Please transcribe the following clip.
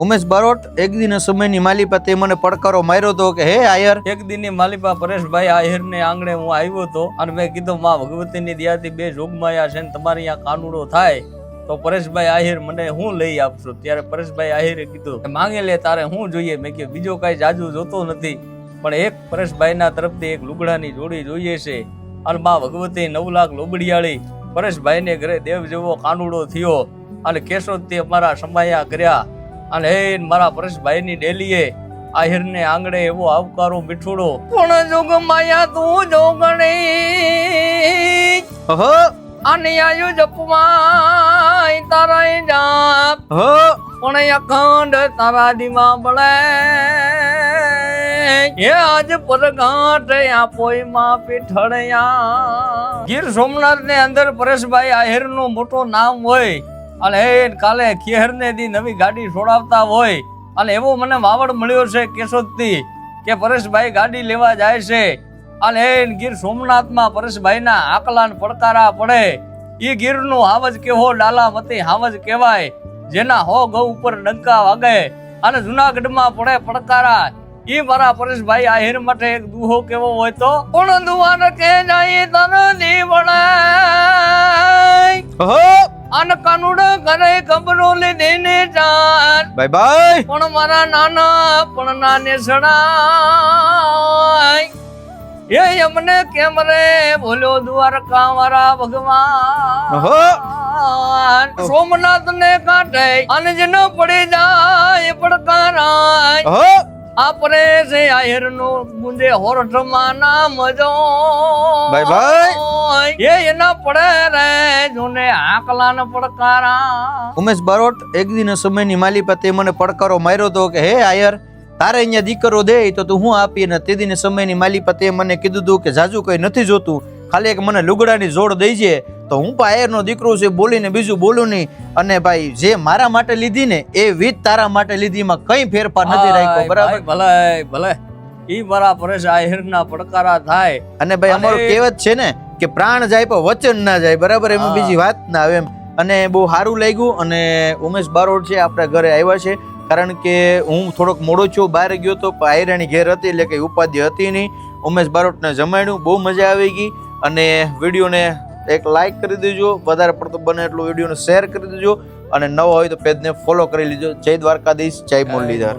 ઉમેશ બારોટ એક દિન સમયની માલિપા તે મને પડકારો માર્યો હતો કે હે આયર એક દિનની માલિપા પરેશભાઈ આહિર ને આંગણે હું આવ્યો હતો અને મેં કીધું માં ભગવતીની દયાથી બે જોગમાયા છે ને તમારી અહીંયા કાનુડો થાય તો પરેશભાઈ આહિર મને હું લઈ આપશો? ત્યારે પરેશભાઈ આહિરે કીધું માંગે લે તારે હું જોઈએ? મેં કીધું બીજો કઈ જાજુ જોતો નથી, પણ એક પરેશભાઈના તરફથી એક લુગડાની જોડી જોઈએ છે. અને માં ભગવતી 9 લાખ લોબડિયાળી પરેશભાઈને ઘરે દેવ જેવો કાનુડો થયો અને કેશોદથી અમારા સમાયા કર્યા. અને હે મારા પરેશભાઈની ડેલીએ આહિરને આંગણે એવો આવકારો મીઠુડો પણ જોગમાયા તું જોગણી ઓહો અને આયુ જપવાય તારા જાપ હો પણ અખંડ તારા દીવા બળે એ આજ પરઘાટ આપોય માં પીઠળિયા. ગીર સોમનાથ ને અંદર પરેશભાઈ આહિર નું મોટું નામ હોય અને કાલે ખેર ને દી નવી ગાડી છોડાવતા હોય અને એવો મને માવડ મળ્યો છે કેશોદ થી કે પરેશભાઈ ગાડી લેવા જાય છે અને ગીર સોમનાથમાં પરેશભાઈ ના આકલાન પડકારા પડે. એ ગીર નું હાવજ કેવો ડાલામતી હાવજ કહેવાય, જેના હો ગૌ ઉપર ડંકા વાગે અને જુનાગઢમાં પડે પડકારા. ઈ મારા પરેશભાઈ આહિર માટે એક દુહો કેવો હોય તો કોણ દુવાર કે જાય તન દીવડાય ઓહો અન કાનુડ કરે કબરો લીધીને જાન બાય બાય પણ મારા નાના પણ નાને સડાય. એ અમને કેમ રે બોલ્યો દ્વારકા વાળા ભગવાન સોમનાથ ને કાંઠે અને જેનો પડી જાય પડકારાય. ઓહો આ પરેશ આહિર નું ગુંજે હોરઠમાં નામ જો બાય બાય એ એના પડે રે જોને આકલા ન પડકારા. ઉમેશ બારોટ એક દિન સમયની માલિપા તે મને પડકારો માર્યો હતો કે હે આયર તારે અહીંયા દીકરો દે તો તું હું આપી ને તે દિન સમયની માલિપા તે મને કીધું હતું કે જાજુ કઈ નથી જોતું, ખાલી એક મને લુગડાની જોડ દેજે તો હું પણ આયરનો દીકરો છે બોલીને બીજું બોલું નહીં. અને ભાઈ જે મારા માટે લીધી ને એ વિધ તારા માટે લીધીમાં કઈ ફેરફાર નથી રાખ્યો. બરાબર ભલે ભલે ઈ મારા પરેશ આહિર ના પડકારા થાય. અને ભાઈ અમારું કહેવત છે ને કે પ્રાણ જાય પણ વચન ના જાય. બરાબર એમાં બીજી વાત ના આવે એમ. અને બહુ સારું લાગ્યું. અને ઉમેશ બારોટ છે આપણા ઘરે આવ્યા છે, કારણ કે હું થોડોક મોડો છું, બહાર ગયો તો આયરાની ઘેર હતી એટલે કઈ ઉપાધિ હતી નહીં. ઉમેશ બારોટને જમાડ્યું, બહુ મજા આવી ગઈ. અને વિડીયોને એક લાઈક કરી દેજો, વધારે પડતો બને એટલો વિડીયોને શેર કરી દેજો અને નવો હોય તો પેજને ફોલો કરી લેજો. જય દ્વારકાધીશ, જય મુરલીધર.